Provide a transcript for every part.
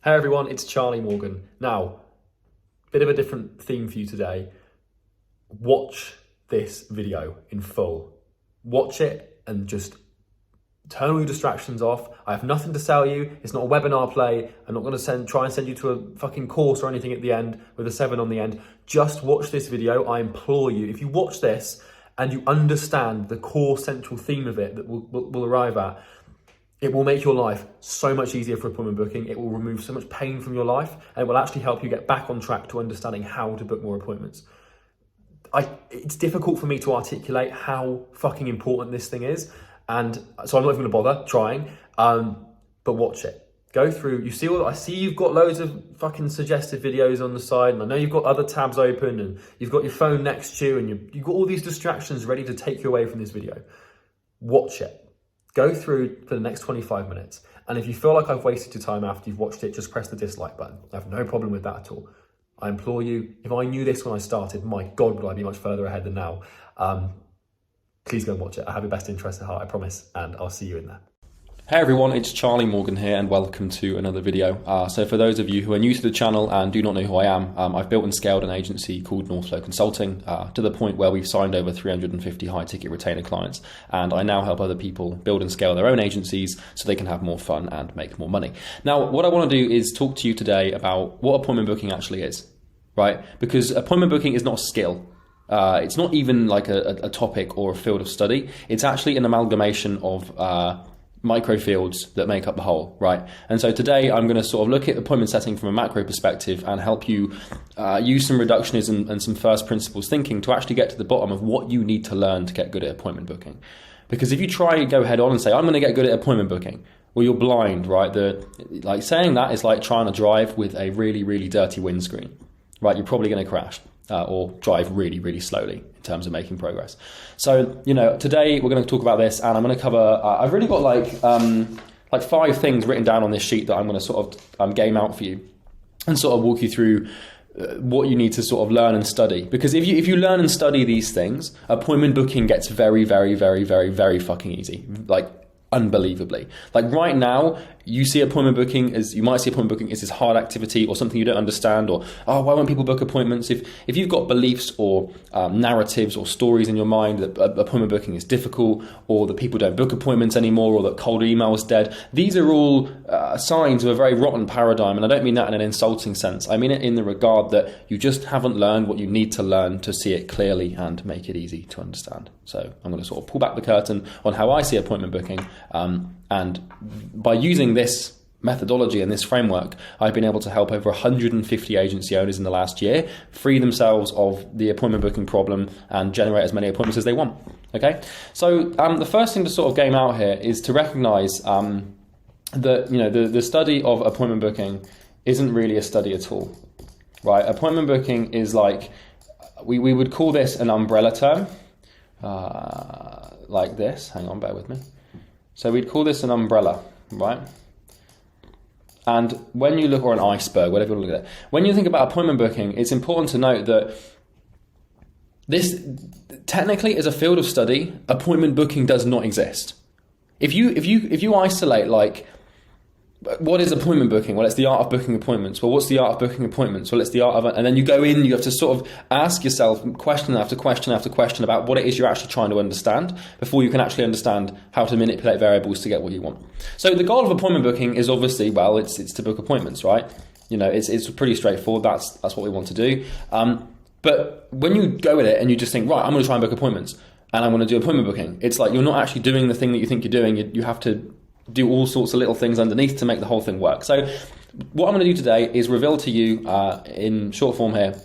Hey everyone, it's Charlie Morgan. Now, bit of a different theme for you today. Watch this video in full. Watch it and just turn all your distractions off. I have nothing to sell you. It's not a webinar play. I'm not going to try and send you to a fucking course or anything at the end with a 7 on the end. Just watch this video. I implore you. If you watch this and you understand the core central theme of it that we'll arrive at, it will make your life so much easier for appointment booking. It will remove so much pain from your life, and it will actually help you get back on track to understanding how to book more appointments. It's difficult for me to articulate how fucking important this thing is, and so I'm not even gonna bother trying, but watch it. Go through, I see you've got loads of fucking suggested videos on the side, and I know you've got other tabs open, and you've got your phone next to you, and you've got all these distractions ready to take you away from this video. Watch it. Go through for the next 25 minutes. And if you feel like I've wasted your time after you've watched it, just press the dislike button. I have no problem with that at all. I implore you, if I knew this when I started, my God, would I be much further ahead than now. Please go and watch it. I have your best interest at heart, I promise, and I'll see you in there. Hey everyone, it's Charlie Morgan here and welcome to another video. So for those of you who are new to the channel and do not know who I am, I've built and scaled an agency called NorthFlow Consulting to the point where we've signed over 350 high ticket retainer clients, and I now help other people build and scale their own agencies so they can have more fun and make more money. Now, what I want to do is talk to you today about what appointment booking actually is, right? Because appointment booking is not a skill. It's not even like a topic or a field of study. It's actually an amalgamation of micro fields that make up the whole, right? And so today I'm going to sort of look at appointment setting from a macro perspective and help you use some reductionism and some first principles thinking to actually get to the bottom of what you need to learn to get good at appointment booking. Because if you try and go head on and say, I'm going to get good at appointment booking, well, you're blind, right? Like saying that is like trying to drive with a really, really dirty windscreen, right? You're probably going to crash. Or drive really, really slowly in terms of making progress. So, today we're going to talk about this, and I'm going to cover, I've really got like 5 things written down on this sheet that I'm going to sort of game out for you and sort of walk you through what you need to sort of learn and study. Because if you learn and study these things, appointment booking gets very, very, very, very, very fucking easy. Like, unbelievably. Like right now, you might see appointment booking as this hard activity or something you don't understand, or why won't people book appointments? If you've got beliefs or narratives or stories in your mind that appointment booking is difficult, or that people don't book appointments anymore, or that cold email is dead, these are all signs of a very rotten paradigm. And I don't mean that in an insulting sense. I mean it in the regard that you just haven't learned what you need to learn to see it clearly and make it easy to understand. So I'm going to sort of pull back the curtain on how I see appointment booking. And by using this methodology and this framework, I've been able to help over 150 agency owners in the last year free themselves of the appointment booking problem and generate as many appointments as they want. Okay, so the first thing to sort of game out here is to recognize that the study of appointment booking isn't really a study at all, right? Appointment booking is like, we would call this an umbrella term, like this. Hang on, bear with me. So we'd call this an umbrella, right? And when you look, or an iceberg, whatever you want to look at it, when you think about appointment booking, it's important to note that this technically is a field of study. Appointment booking does not exist. If you isolate, like, what is appointment booking? Well, it's the art of booking appointments. Well, what's the art of booking appointments? Well, it's the art of it. And then you go in, you have to sort of ask yourself question after question after question about what it is you're actually trying to understand before you can actually understand how to manipulate variables to get what you want. So the goal of appointment booking is obviously, well, it's to book appointments, right? It's pretty straightforward. That's what we want to do. But when you go at it and you just think, right, I'm going to try and book appointments and I'm going to do appointment booking, it's like you're not actually doing the thing that you think you're doing. You have to do all sorts of little things underneath to make the whole thing work. So what I'm going to do today is reveal to you in short form here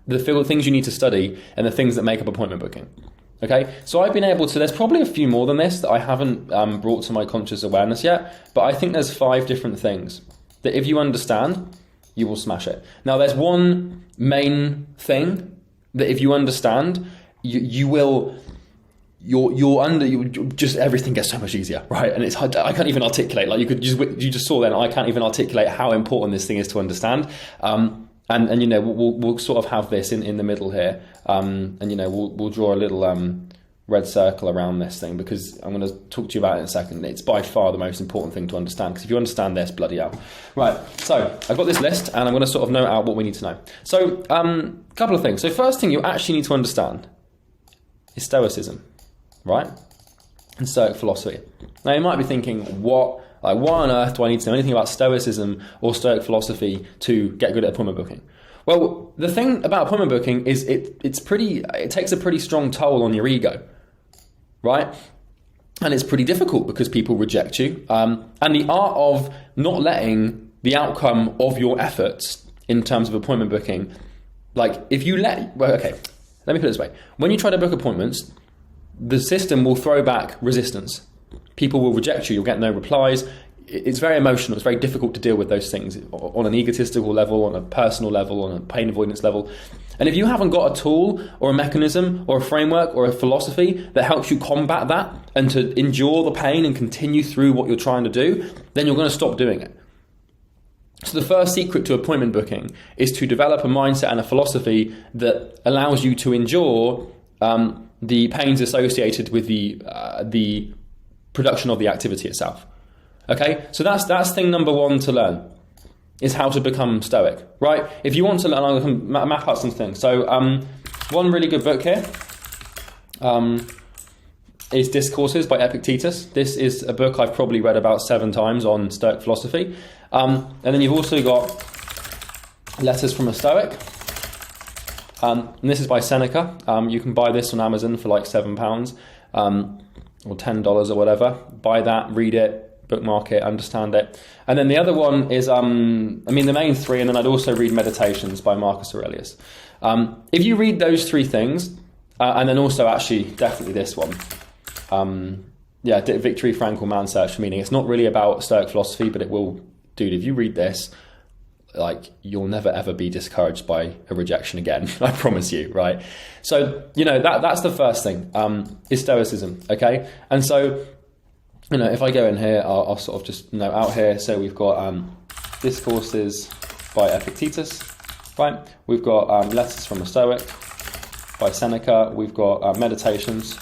the things you need to study and the things that make up appointment booking. Okay, so I've been able to, there's probably a few more than this that I haven't brought to my conscious awareness yet, but I think there's 5 different things that if you understand, you will smash it. Now there's one main thing that if you understand, just everything gets so much easier, right? And it's hard, I can't even articulate, like you just saw then, I can't even articulate how important this thing is to understand. We'll sort of have this in the middle here, we'll draw a little red circle around this thing, because I'm going to talk to you about it in a second. It's by far the most important thing to understand, because if you understand this, bloody hell. Right, so I've got this list, and I'm going to sort of note out what we need to know. So, a couple of things. So first thing you actually need to understand is Stoicism, right? And Stoic philosophy. Now you might be thinking, why on earth do I need to know anything about Stoicism or Stoic philosophy to get good at appointment booking? Well, the thing about appointment booking is it takes a pretty strong toll on your ego, right? And it's pretty difficult because people reject you. And the art of not letting the outcome of your efforts in terms of appointment booking, like let me put it this way. When you try to book appointments, the system will throw back resistance. People will reject you. You'll get no replies. It's very emotional. It's very difficult to deal with those things on an egotistical level, on a personal level, on a pain avoidance level. And if you haven't got a tool or a mechanism or a framework or a philosophy that helps you combat that and to endure the pain and continue through what you're trying to do, then you're going to stop doing it. So the first secret to appointment booking is to develop a mindset and a philosophy that allows you to endure the pains associated with the production of the activity itself. Okay, so that's thing number one to learn, is how to become stoic, right? If you want to learn, I'm going to map out some things. So one really good book here is Discourses by Epictetus. This is a book I've probably read about 7 times on Stoic philosophy. And then you've also got Letters from a Stoic. And this is by Seneca. You can buy this on Amazon for like £7 or $10 or whatever. Buy that, read it, bookmark it, understand it. And then the other one is, the main 3, and then I'd also read Meditations by Marcus Aurelius. If you read those 3 things, and then also actually definitely this one, Victory, Frankl, Man's Search for Meaning. It's not really about Stoic philosophy, but it will, dude, if you read this, like, you'll never ever be discouraged by a rejection again. I promise you, right? So, that's the first thing, is Stoicism, okay? And so, if I go in here, I'll sort of just note out here. So we've got Discourses by Epictetus, right? We've got Letters from a Stoic by Seneca. We've got Meditations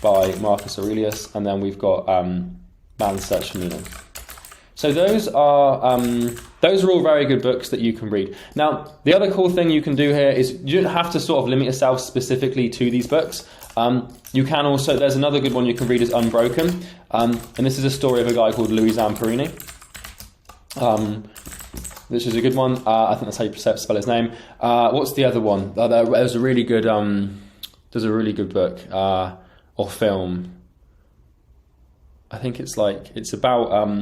by Marcus Aurelius, and then we've got Man's Search for Meaning. So those are all very good books that you can read. Now, the other cool thing you can do here is you don't have to sort of limit yourself specifically to these books. You can also, there's another good one you can read, is Unbroken. And this is a story of a guy called Louis Zamperini. This is a good one. I think that's how you spell his name. What's the other one? There's a really good book or film. I think it's about,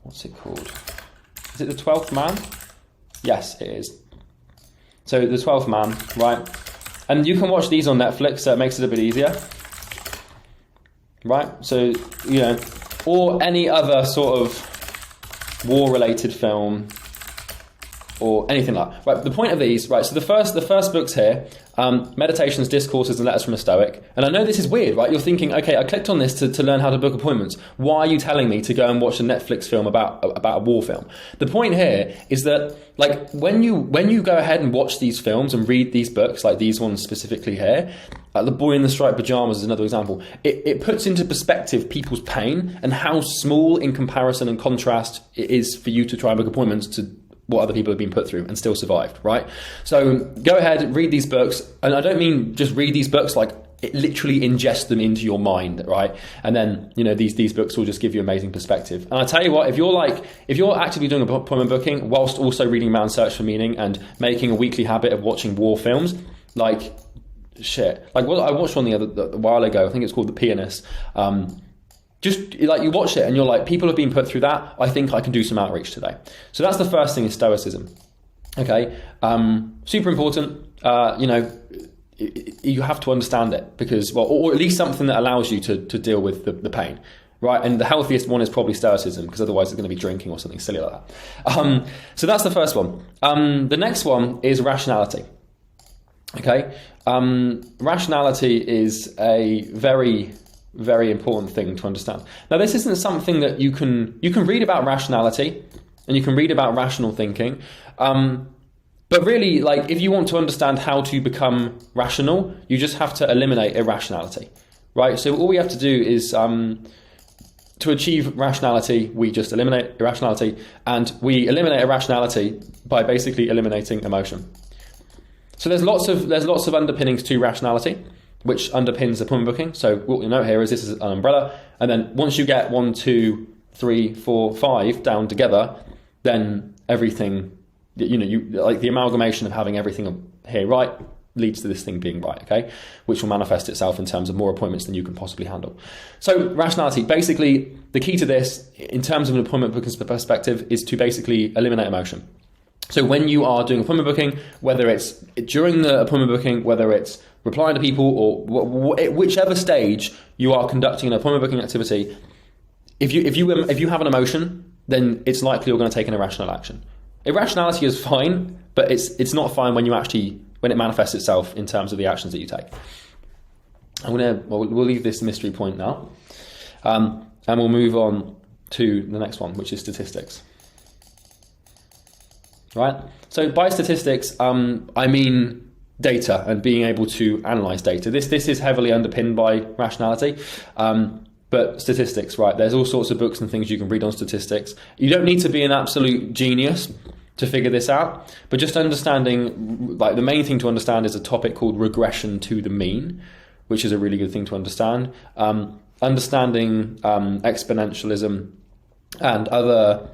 what's it called? Is it The 12th Man? Yes, it is. So The 12th Man, right? And you can watch these on Netflix, so it makes it a bit easier. Right? So, or any other sort of war-related film or anything like that. Right, the point of these, right, so the first books here, Meditations, Discourses, and Letters from a Stoic. And I know this is weird, right? You're thinking, okay, I clicked on this to learn how to book appointments. Why are you telling me to go and watch a Netflix film about a war film? The point here is that, like, when you go ahead and watch these films and read these books, like these ones specifically here, The Boy in the Striped Pajamas is another example, it puts into perspective people's pain and how small in comparison and contrast it is for you to try and book appointments to what other people have been put through and still survived, right? So go ahead, read these books. And I don't mean just read these books, like literally ingest them into your mind, right? And then, these books will just give you amazing perspective. And I tell you what, if you're actively doing appointment booking whilst also reading Man's Search for Meaning and making a weekly habit of watching war films, like shit. Like, well, I watched one a while ago, I think it's called The Pianist. Just like you watch it and you're like, people have been put through that. I think I can do some outreach today. So that's the first thing, is Stoicism. Okay, super important. You have to understand it because, or at least something that allows you to deal with the pain, right? And the healthiest one is probably Stoicism, because otherwise it's going to be drinking or something silly like that. So that's the first one. The next one is rationality. Okay, rationality is a very, very important thing to understand. Now, this isn't something that you can read about rationality and you can read about rational thinking, But really, like, if you want to understand how to become rational, you just have to eliminate irrationality, right? So all we have to do is, to achieve rationality, we just eliminate irrationality, and we eliminate irrationality by basically eliminating emotion. So there's lots of underpinnings to rationality, which underpins appointment booking. So what you note here is this is an umbrella, and then once you get 1, 2, 3, 4, 5 down together, then everything, you like the amalgamation of having everything here right leads to this thing being right, okay? Which will manifest itself in terms of more appointments than you can possibly handle. So rationality, basically the key to this in terms of an appointment booking perspective is to basically eliminate emotion. So when you are doing appointment booking, whether it's during the appointment booking, whether it's replying to people, or whichever stage you are conducting an appointment booking activity, if you have an emotion, then it's likely you're going to take an irrational action. Irrationality is fine, but it's not fine when it manifests itself in terms of the actions that you take. We'll leave this mystery point now, and we'll move on to the next one, which is statistics. Right. So by statistics, I mean data and being able to analyze data. This is heavily underpinned by rationality. But statistics, right? There's all sorts of books and things you can read on statistics. You don't need to be an absolute genius to figure this out, but just understanding, like the main thing to understand is a topic called regression to the mean, which is a really good thing to understand. Understanding exponentialism and other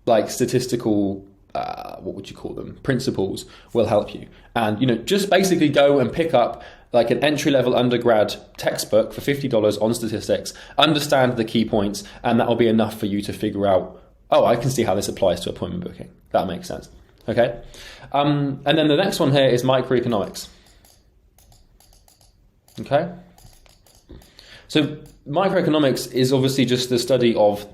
like statistical what would you call them, principles will help you. And just basically go and pick up like an entry-level undergrad textbook for $50 on statistics, understand the key points, and that will be enough for you to figure out, oh, I can see how this applies to appointment booking. That makes sense. Okay. And then the next one here is microeconomics. Okay. So microeconomics is obviously just the study of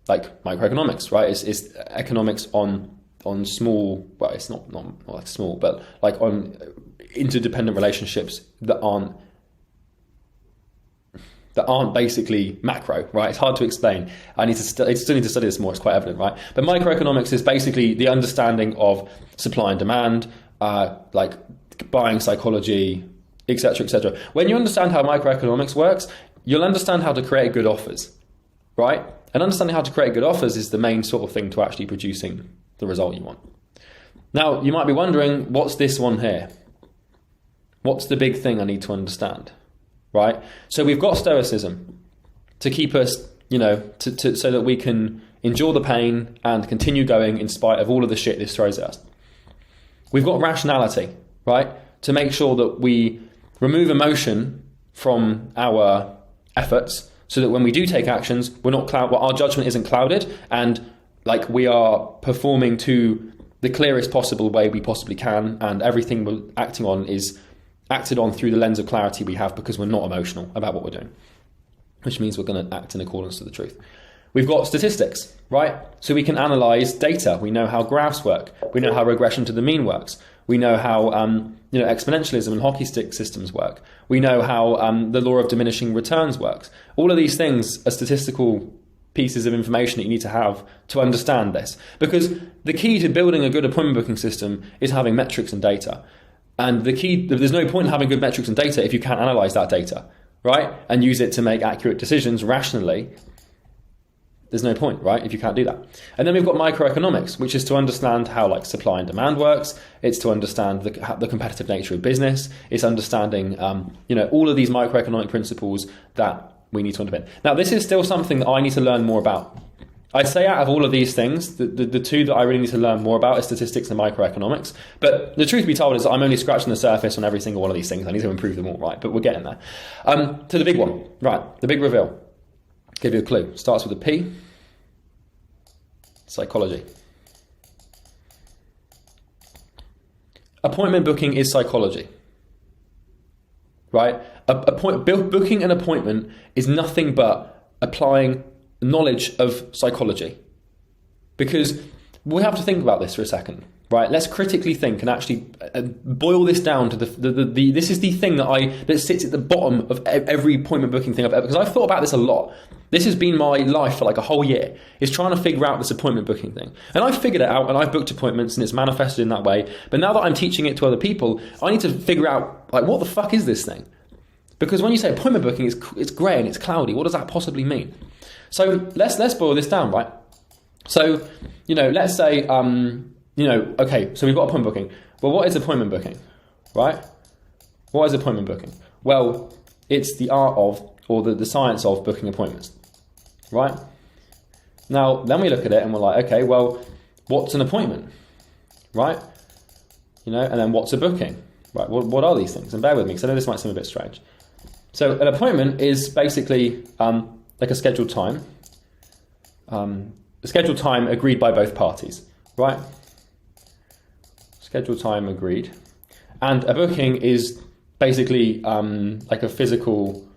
like microeconomics, right? It's economics on small, well, it's not like small, but like on interdependent relationships that aren't basically macro, right? It's hard to explain. I still need to study this more. It's quite evident, right? But microeconomics is basically the understanding of supply and demand, like buying psychology, etc., etc. When you understand how microeconomics works, you'll understand how to create good offers, right? And understanding how to create good offers is the main sort of thing to actually producing the result you want. Now, you might be wondering, what's this one here? What's the big thing I need to understand, right? So we've got stoicism to keep us, so that we can endure the pain and continue going in spite of all of the shit this throws at us. We've got rationality, right? To make sure that we remove emotion from our efforts so that when we do take actions, our judgment isn't clouded, and like we are performing to the clearest possible way we possibly can, and everything we're acting on is acted on through the lens of clarity we have because we're not emotional about what we're doing, which means we're going to act in accordance to the truth. We've got statistics, right? So we can analyze data. We know how graphs work. We know how regression to the mean works. We know how exponentialism and hockey stick systems work. We know how the law of diminishing returns works. All of these things are statistical pieces of information that you need to have to understand this. Because the key to building a good appointment booking system is having metrics and data. And there's no point in having good metrics and data if you can't analyze that data, right? And use it to make accurate decisions rationally. There's no point, right, if you can't do that. And then we've got microeconomics, which is to understand how like supply and demand works. It's to understand the competitive nature of business. It's understanding, all of these microeconomic principles that we need to underpin. Now, this is still something that I need to learn more about. I'd say out of all of these things, the two that I really need to learn more about is statistics and microeconomics. But the truth be told is I'm only scratching the surface on every single one of these things. I need to improve them all, right? But we're getting there. To the big one, right? The big reveal. Give you a clue. Starts with a P. Psychology. Appointment booking is psychology, right? Booking an appointment is nothing but applying knowledge of psychology. Because we have to think about this for a second. right? Let's critically think and actually boil this down to this is the thing that sits at the bottom of every appointment booking thing I've ever, because I've thought about this a lot. This has been my life for like a whole year, is trying to figure out this appointment booking thing. And I've figured it out, and I've booked appointments, and it's manifested in that way. But now that I'm teaching it to other people, I need to figure out, like, what the fuck is this thing? Because when you say appointment booking, it's grey and it's cloudy. What does that possibly mean? So let's boil this down, right? So, let's say, okay, so we've got appointment booking. Well, what is appointment booking, right? What is appointment booking? Well, it's the art of, or the science of booking appointments, right? Now, then we look at it and we're like, okay, well, what's an appointment, right? And then what's a booking, right? What are these things? And bear with me, because I know this might seem a bit strange. So an appointment is basically like a scheduled time. A scheduled time agreed by both parties, right? Scheduled time agreed. And a booking is basically like a physical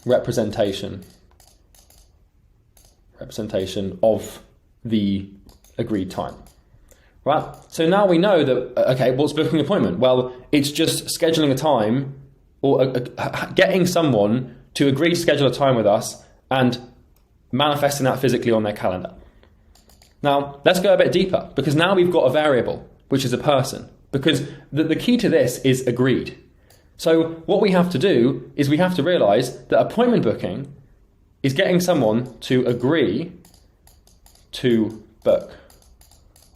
representation of the agreed time, right? So now we know that, okay, what's booking an appointment? Well, it's just scheduling a time, or getting someone to agree to schedule a time with us and manifesting that physically on their calendar. Now, let's go a bit deeper, because now we've got a variable, which is a person, because the key to this is agreed. So what we have to do is we have to realize that appointment booking is getting someone to agree to book.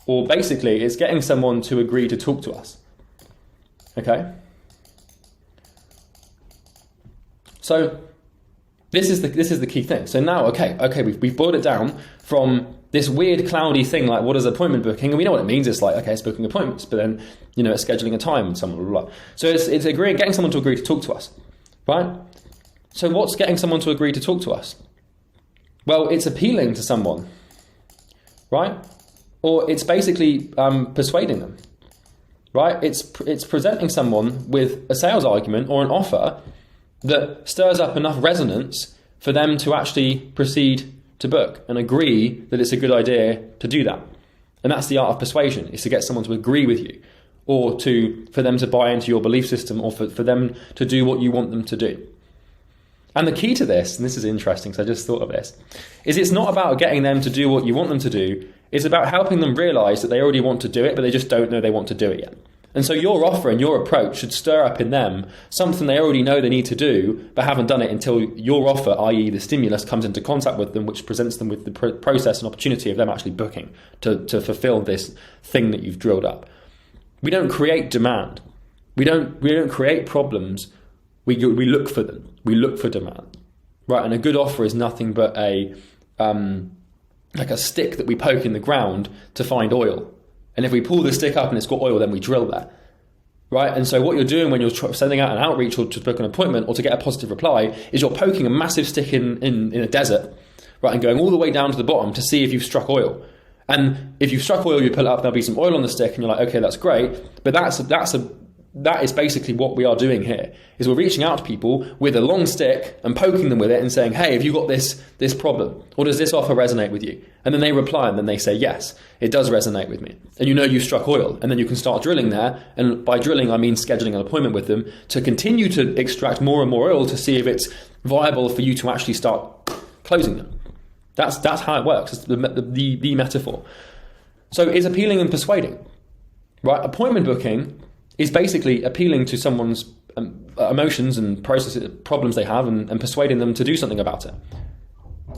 Or basically, it's getting someone to agree to talk to us. Okay? So this is the key thing. So now, okay, we've boiled it down from this weird cloudy thing, like what is appointment booking? And we know what it means. It's like, okay, it's booking appointments, but then, it's scheduling a time and someone, blah, blah, blah. So it's getting someone to agree to talk to us, right? So what's getting someone to agree to talk to us? Well, it's appealing to someone, right? Or it's basically persuading them, right? It's presenting someone with a sales argument or an offer that stirs up enough resonance for them to actually proceed to book and agree that it's a good idea to do that. And that's the art of persuasion, is to get someone to agree with you, or for them to buy into your belief system, or for them to do what you want them to do. And the key to this, and this is interesting because I just thought of this, is it's not about getting them to do what you want them to do. It's about helping them realize that they already want to do it, but they just don't know they want to do it yet. And so your offer and your approach should stir up in them something they already know they need to do, but haven't done it until your offer, i.e. the stimulus, comes into contact with them, which presents them with the process and opportunity of them actually booking to fulfill this thing that you've drilled up. We don't create demand. We don't create problems. We look for them. We look for demand, right? And a good offer is nothing but like a stick that we poke in the ground to find oil. And if we pull the stick up and it's got oil, then we drill that, right? And so what you're doing when you're sending out an outreach or to book an appointment or to get a positive reply is you're poking a massive stick in a desert, right? And going all the way down to the bottom to see if you've struck oil. And if you've struck oil, you pull it up, there'll be some oil on the stick, and you're like, okay, that's great. But that is basically what we are doing here, is we're reaching out to people with a long stick and poking them with it and saying, hey, have you got this problem? Or does this offer resonate with you? And then they reply, and then they say, yes, it does resonate with me. And you've struck oil. And then you can start drilling there. And by drilling, I mean scheduling an appointment with them to continue to extract more and more oil to see if it's viable for you to actually start closing them. That's how it works. It's the metaphor. So it's appealing and persuading, right? Appointment booking is basically appealing to someone's emotions and problems they have and persuading them to do something about it.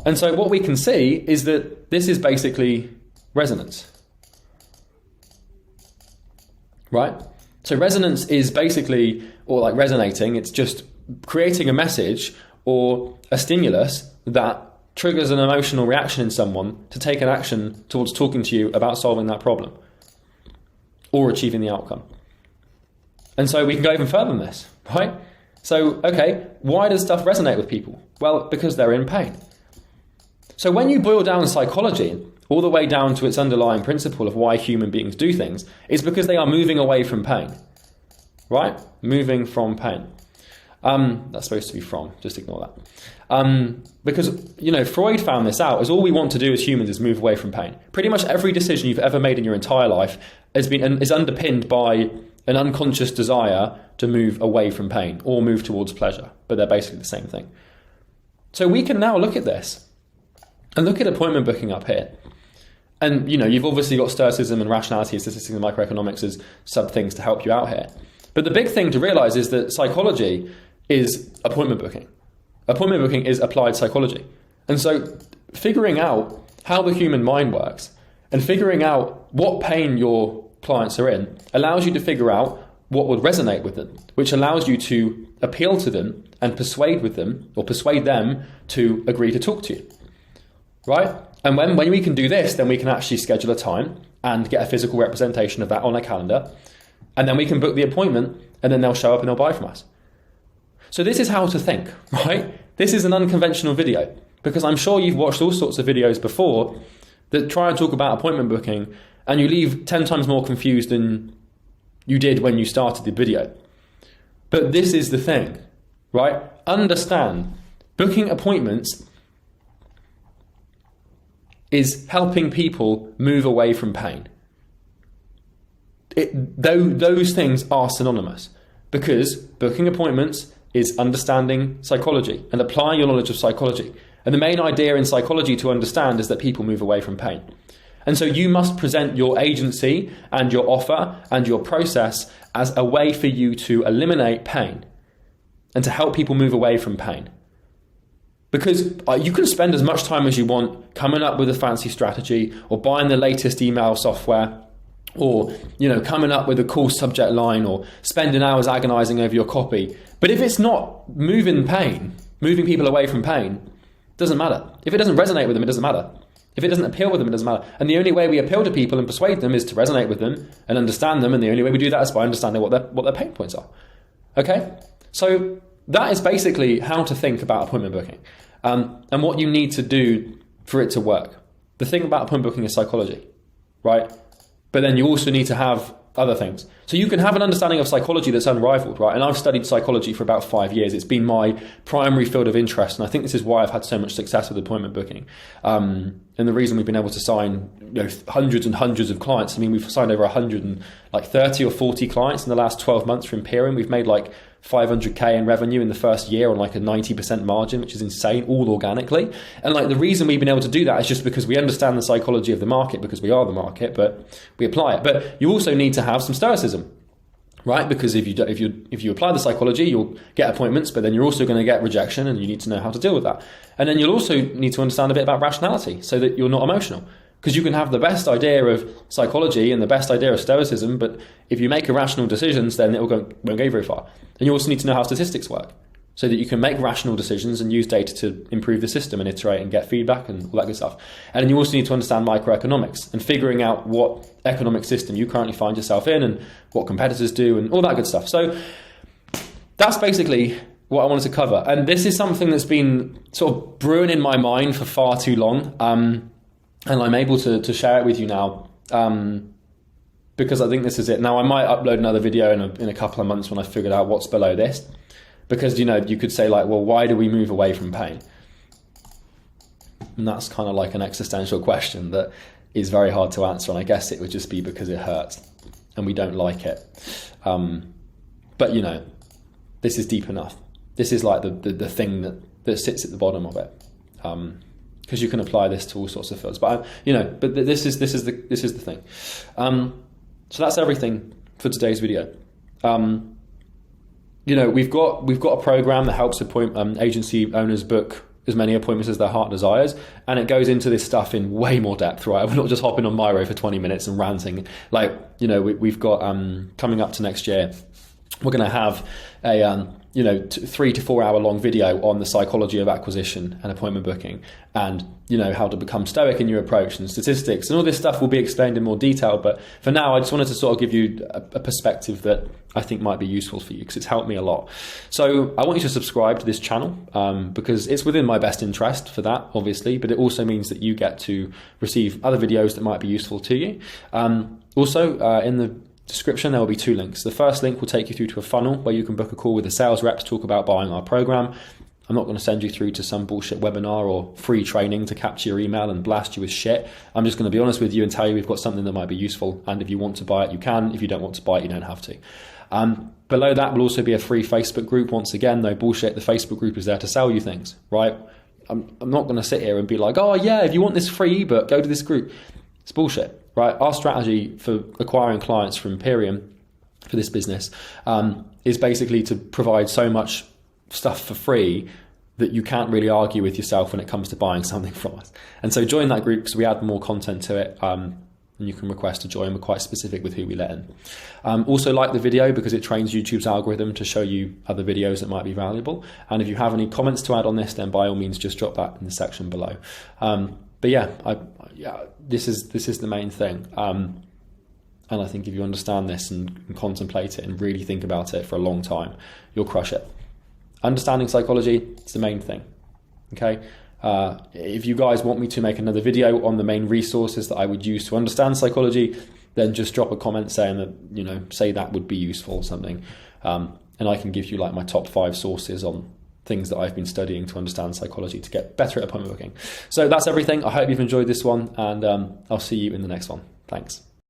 And so what we can see is that this is basically resonance, right? So resonance is basically, or like resonating, it's just creating a message or a stimulus that triggers an emotional reaction in someone to take an action towards talking to you about solving that problem or achieving the outcome. And so we can go even further than this, right? So, okay, why does stuff resonate with people? Well, because they're in pain. So when you boil down psychology all the way down to its underlying principle of why human beings do things, it's because they are moving away from pain, right? Moving from pain. That's supposed to be from, just ignore that. Because, Freud found this out, is all we want to do as humans is move away from pain. Pretty much every decision you've ever made in your entire life is underpinned by an unconscious desire to move away from pain or move towards pleasure, but they're basically the same thing. So we can now look at this and look at appointment booking up here. And, you've obviously got Stoicism and rationality, statistics and microeconomics as sub things to help you out here. But the big thing to realize is that psychology is appointment booking. Appointment booking is applied psychology. And so figuring out how the human mind works and figuring out what pain your clients are in allows you to figure out what would resonate with them, which allows you to appeal to them and persuade them to agree to talk to you, right? And when we can do this, then we can actually schedule a time and get a physical representation of that on a calendar, and then we can book the appointment, and then they'll show up and they'll buy from us. So this is how to think, right? This is an unconventional video, because I'm sure you've watched all sorts of videos before that try and talk about appointment booking, and you leave 10 times more confused than you did when you started the video. But this is the thing, right? Understand, booking appointments is helping people move away from pain. Those things are synonymous, because booking appointments is understanding psychology and applying your knowledge of psychology. And the main idea in psychology to understand is that people move away from pain. And so you must present your agency and your offer and your process as a way for you to eliminate pain and to help people move away from pain. Because you can spend as much time as you want coming up with a fancy strategy or buying the latest email software or, coming up with a cool subject line or spending hours agonizing over your copy. But if it's not moving people away from pain, it doesn't matter. If it doesn't resonate with them, it doesn't matter. If it doesn't appeal with them, it doesn't matter. And the only way we appeal to people and persuade them is to resonate with them and understand them. And the only way we do that is by understanding what their pain points are. Okay? So that is basically how to think about appointment booking and what you need to do for it to work. The thing about appointment booking is psychology, right? But then you also need to have other things. So you can have an understanding of psychology that's unrivaled, right? And I've studied psychology for about 5 years. It's been my primary field of interest. And I think this is why I've had so much success with appointment booking. And the reason we've been able to sign hundreds and hundreds of clients. I mean, we've signed over 130 or 40 clients in the last 12 months for Imperium. We've made like 500k in revenue in the first year on like a 90% margin, which is insane, all organically. And like the reason we've been able to do that is just because we understand the psychology of the market, because we are the market, but we apply it. But you also need to have some stoicism, right? Because if you apply the psychology, you'll get appointments, but then you're also going to get rejection, and you need to know how to deal with that. And then you'll also need to understand a bit about rationality so that you're not emotional. Because you can have the best idea of psychology and the best idea of stoicism, but if you make irrational decisions, then won't go very far. And you also need to know how statistics work so that you can make rational decisions and use data to improve the system and iterate and get feedback and all that good stuff. And then you also need to understand microeconomics and figuring out what economic system you currently find yourself in and what competitors do and all that good stuff. So that's basically what I wanted to cover. And this is something that's been sort of brewing in my mind for far too long. And I'm able to share it with you now because I think this is it. Now, I might upload another video in a couple of months when I figured out what's below this. Because, you could say like, well, why do we move away from pain? And that's kind of like an existential question that is very hard to answer. And I guess it would just be because it hurts and we don't like it. But, this is deep enough. This is like the thing that sits at the bottom of it. Because you can apply this to all sorts of fields, but this is the thing. So that's everything for today's video. We've got a program that helps agency owners book as many appointments as their heart desires, and it goes into this stuff in way more depth. Right, we're not just hopping on Miro for 20 minutes and ranting. We've got coming up to next year, we're going to have a 3 to 4 hour long video on the psychology of acquisition and appointment booking, and how to become stoic in your approach and statistics, and all this stuff will be explained in more detail. But for now, I just wanted to sort of give you a perspective that I think might be useful for you, because it's helped me a lot. So I want you to subscribe to this channel because it's within my best interest for that, obviously, but it also means that you get to receive other videos that might be useful to you. Also, in the description, there will be 2 links. The first link will take you through to a funnel where you can book a call with a sales rep to talk about buying our program. I'm not going to send you through to some bullshit webinar or free training to capture your email and blast you with shit. I'm just going to be honest with you and tell you we've got something that might be useful. And if you want to buy it, you can. If you don't want to buy it, you don't have to. Below that will also be a free Facebook group. Once again, no bullshit. The Facebook group is there to sell you things, right? I'm not going to sit here and be like, oh yeah, if you want this free ebook, go to this group. It's bullshit, right? Our strategy for acquiring clients from Imperium for this business is basically to provide so much stuff for free that you can't really argue with yourself when it comes to buying something from us. And so join that group because we add more content to it, and you can request to join. We're quite specific with who we let in. Also like the video because it trains YouTube's algorithm to show you other videos that might be valuable. And if you have any comments to add on this, then by all means just drop that in the section below. But yeah, this is the main thing. And I think if you understand this and contemplate it and really think about it for a long time, you'll crush it. Understanding psychology is the main thing. Okay. If you guys want me to make another video on the main resources that I would use to understand psychology, then just drop a comment saying that, say that would be useful or something. And I can give you like my top 5 sources on things that I've been studying to understand psychology to get better at appointment booking. So that's everything. I hope you've enjoyed this one, and I'll see you in the next one. Thanks.